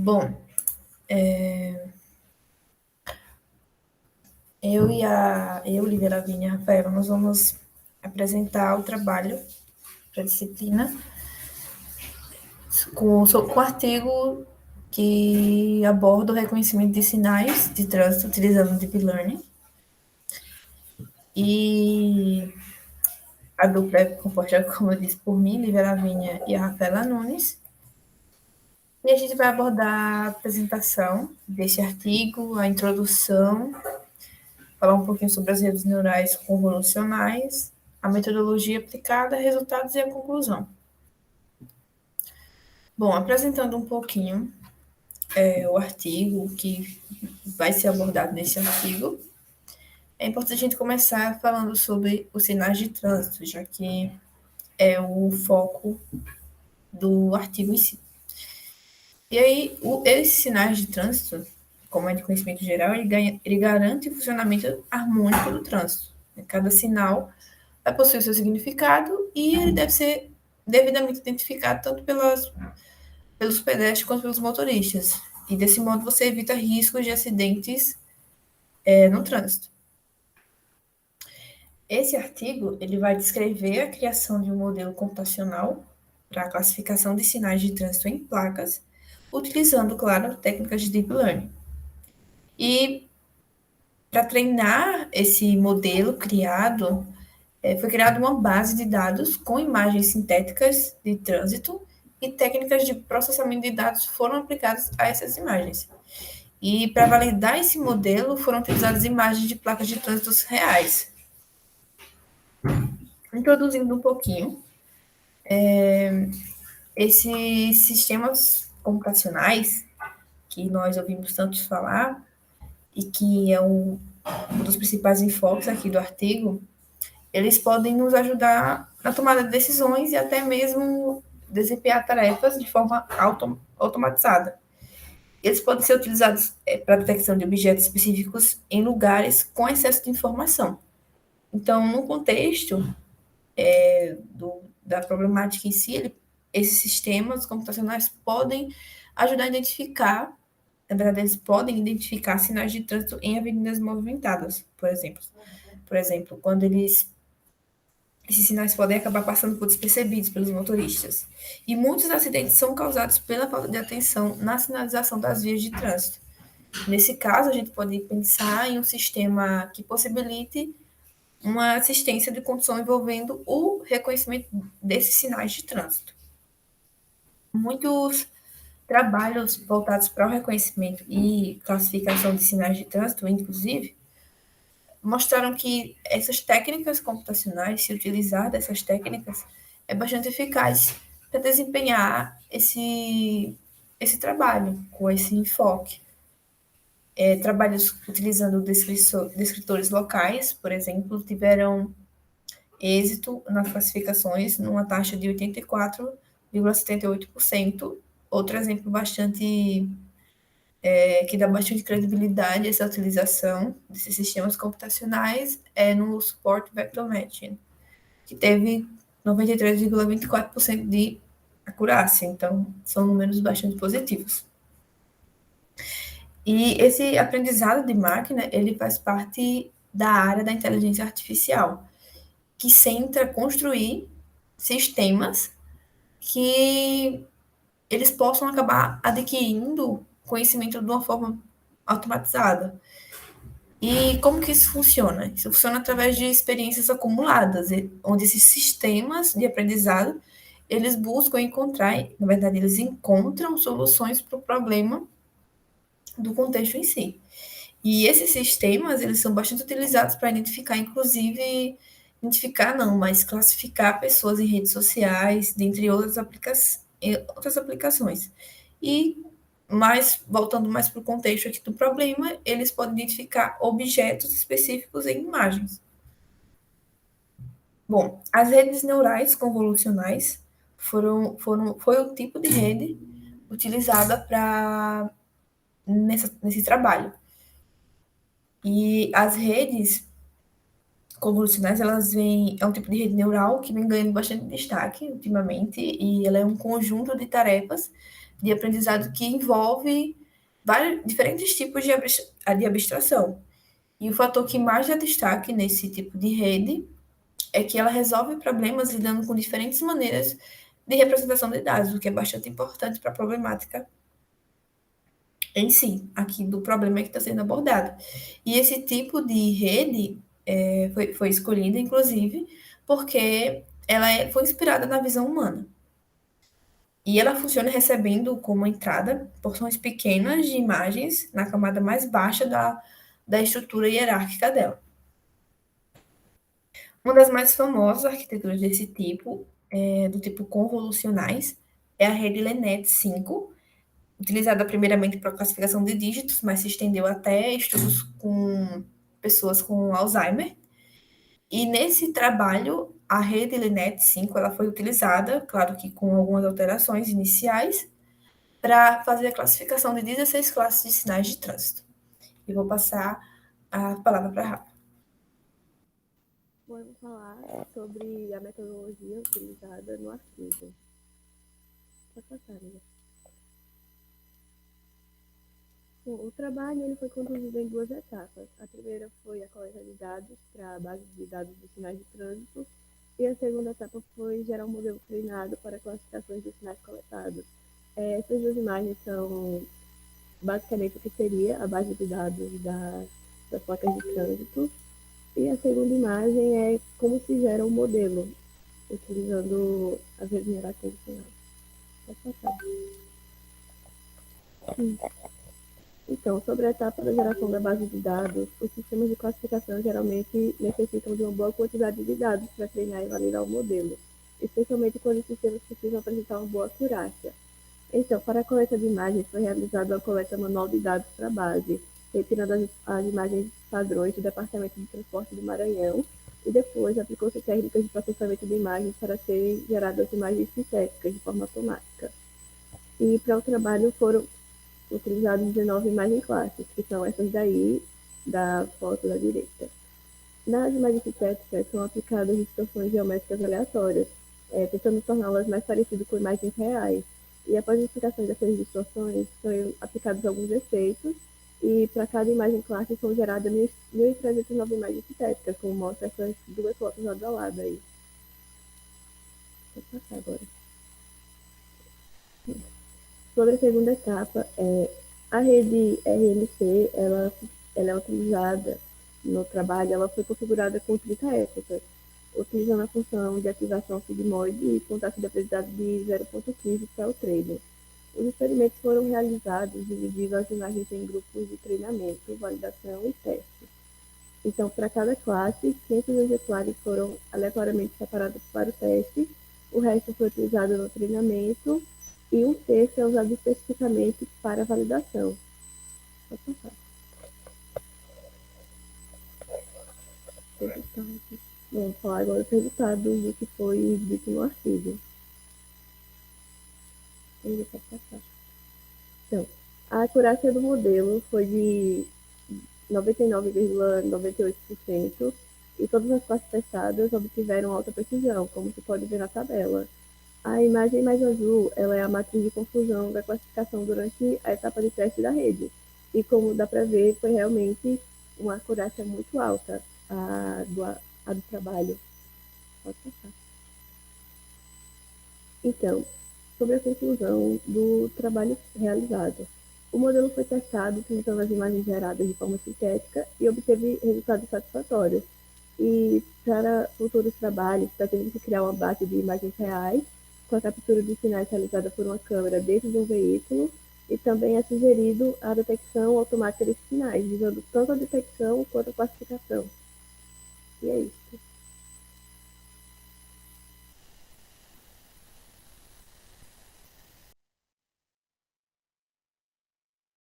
Bom, eu, Lívia Lavínia e a Rafaela, nós vamos apresentar o trabalho para a disciplina com o artigo que aborda o reconhecimento de sinais de trânsito utilizando Deep Learning. E a dupla é composta, como eu disse, por mim, Lívia Lavínia e a Rafaela Nunes. E a gente vai abordar a apresentação desse artigo, a introdução, falar um pouquinho sobre as redes neurais convolucionais, a metodologia aplicada, resultados e a conclusão. Bom, apresentando um pouquinho o artigo, o que vai ser abordado nesse artigo, é importante a gente começar falando sobre os sinais de trânsito, já que é o foco do artigo em si. E aí, esses sinais de trânsito, como é de conhecimento geral, ele garante o funcionamento harmônico do trânsito. Cada sinal vai possuir seu significado e ele deve ser devidamente identificado tanto pelos pedestres quanto pelos motoristas. E desse modo você evita riscos de acidentes no trânsito. Esse artigo ele vai descrever a criação de um modelo computacional para a classificação de sinais de trânsito em placas, utilizando, claro, técnicas de Deep Learning. E para treinar esse modelo criado, foi criada uma base de dados com imagens sintéticas de trânsito e técnicas de processamento de dados foram aplicadas a essas imagens. E para validar esse modelo, foram utilizadas imagens de placas de trânsito reais. Introduzindo um pouquinho, esses sistemas computacionais, que nós ouvimos tanto falar, e que é um dos principais enfoques aqui do artigo, eles podem nos ajudar na tomada de decisões e até mesmo desempenhar tarefas de forma automatizada. Eles podem ser utilizados para detecção de objetos específicos em lugares com excesso de informação. Então, no contexto da problemática em si, esses sistemas computacionais podem ajudar a identificar, na verdade, eles podem identificar sinais de trânsito em avenidas movimentadas, por exemplo. Por exemplo, quando esses sinais podem acabar passando por despercebidos pelos motoristas. E muitos acidentes são causados pela falta de atenção na sinalização das vias de trânsito. Nesse caso, a gente pode pensar em um sistema que possibilite uma assistência de condução envolvendo o reconhecimento desses sinais de trânsito. Muitos trabalhos voltados para o reconhecimento e classificação de sinais de trânsito, inclusive, mostraram que essas técnicas computacionais, se utilizar dessas técnicas, é bastante eficaz para desempenhar esse trabalho, com esse enfoque. Trabalhos utilizando descritores locais, por exemplo, tiveram êxito nas classificações numa taxa de 84,78%. Outro exemplo bastante que dá bastante credibilidade a essa utilização desses sistemas computacionais é no suporte vector matching, que teve 93,24% de acurácia, então são números bastante positivos. E esse aprendizado de máquina, ele faz parte da área da inteligência artificial, que centra construir sistemas que eles possam acabar adquirindo conhecimento de uma forma automatizada. E como que isso funciona? Isso funciona através de experiências acumuladas, onde esses sistemas de aprendizado, eles buscam encontrar, na verdade, eles encontram soluções para o problema do contexto em si. E esses sistemas, eles são bastante utilizados para identificar, inclusive, identificar não, mas classificar pessoas em redes sociais, dentre outras aplicações. E voltando mais para o contexto aqui do problema, eles podem identificar objetos específicos em imagens. Bom, as redes neurais convolucionais foi o tipo de rede utilizada nesse trabalho. E as redes convolucionais, é um tipo de rede neural que vem ganhando bastante destaque ultimamente, e ela é um conjunto de tarefas de aprendizado que envolve vários diferentes tipos de abstração. E o fator que mais dá destaque nesse tipo de rede é que ela resolve problemas lidando com diferentes maneiras de representação de dados, o que é bastante importante para a problemática em si, aqui do problema que está sendo abordado. E esse tipo de rede foi escolhida, inclusive, porque foi inspirada na visão humana. E ela funciona recebendo como entrada porções pequenas de imagens na camada mais baixa da estrutura hierárquica dela. Uma das mais famosas arquiteturas desse tipo, do tipo convolucionais, é a rede LeNet 5, utilizada primeiramente para classificação de dígitos, mas se estendeu até estudos com pessoas com Alzheimer. E nesse trabalho, a rede LeNet 5 ela foi utilizada, claro que com algumas alterações iniciais, para fazer a classificação de 16 classes de sinais de trânsito. E vou passar a palavra para a Rafa. Bom, eu vou falar sobre a metodologia utilizada no arquivo. Pode passar, né? Bom, o trabalho ele foi conduzido em duas etapas. A primeira foi a coleta de dados para a base de dados dos sinais de trânsito e a segunda etapa foi gerar um modelo treinado para classificações dos sinais coletados. Essas duas imagens são basicamente o que seria a base de dados das placas de trânsito. E a segunda imagem é como se gera um modelo, utilizando as redes neurais condicionais. Pode passar. Então, sobre a etapa da geração da base de dados, os sistemas de classificação geralmente necessitam de uma boa quantidade de dados para treinar e validar o modelo, especialmente quando os sistemas precisam apresentar uma boa acurácia. Então, para a coleta de imagens, foi realizada a coleta manual de dados para a base, retirando as imagens padrões do Departamento de Transporte do Maranhão, e depois aplicou-se técnicas de processamento de imagens para serem geradas imagens sintéticas de forma automática. E para o trabalho foram utilizadas 19 imagens classes, que são essas daí, da foto da direita. Nas imagens sintéticas são aplicadas distorções geométricas aleatórias, tentando torná-las mais parecidas com imagens reais. E após a explicação dessas distorções, são aplicados alguns efeitos, e para cada imagem classe são geradas 1.309 imagens sintéticas, como mostra essas duas fotos lado a lado aí. Vou passar agora. Sobre a segunda etapa, a rede RMC, ela é utilizada no trabalho, ela foi configurada com 30 épocas, utilizando a função de ativação sigmoide e com taxa de aprendizado de 0,15 para o treino. Os experimentos foram realizados dividindo as imagens em grupos de treinamento, validação e teste. Então, para cada classe, 500 exemplares foram aleatoriamente separados para o teste, o resto foi utilizado no treinamento e um terço é usado especificamente para validação. Pode passar. Vamos falar agora dos resultados do que foi dito no artigo. Ele pode passar. Então, a acurácia do modelo foi de 99,98% e todas as classes testadas obtiveram alta precisão, como se pode ver na tabela. A imagem mais azul, ela é a matriz de confusão da classificação durante a etapa de teste da rede. E como dá para ver, foi realmente uma acurácia muito alta a do trabalho. Pode passar. Então, sobre a conclusão do trabalho realizado. O modelo foi testado utilizando as imagens geradas de forma sintética e obteve resultados satisfatórios. E para futuros trabalhos, pretende-se criar uma base de imagens reais com a captura de sinais realizada por uma câmera dentro de um veículo, e também é sugerido a detecção automática desses sinais, visando tanto a detecção quanto a classificação. E é isso.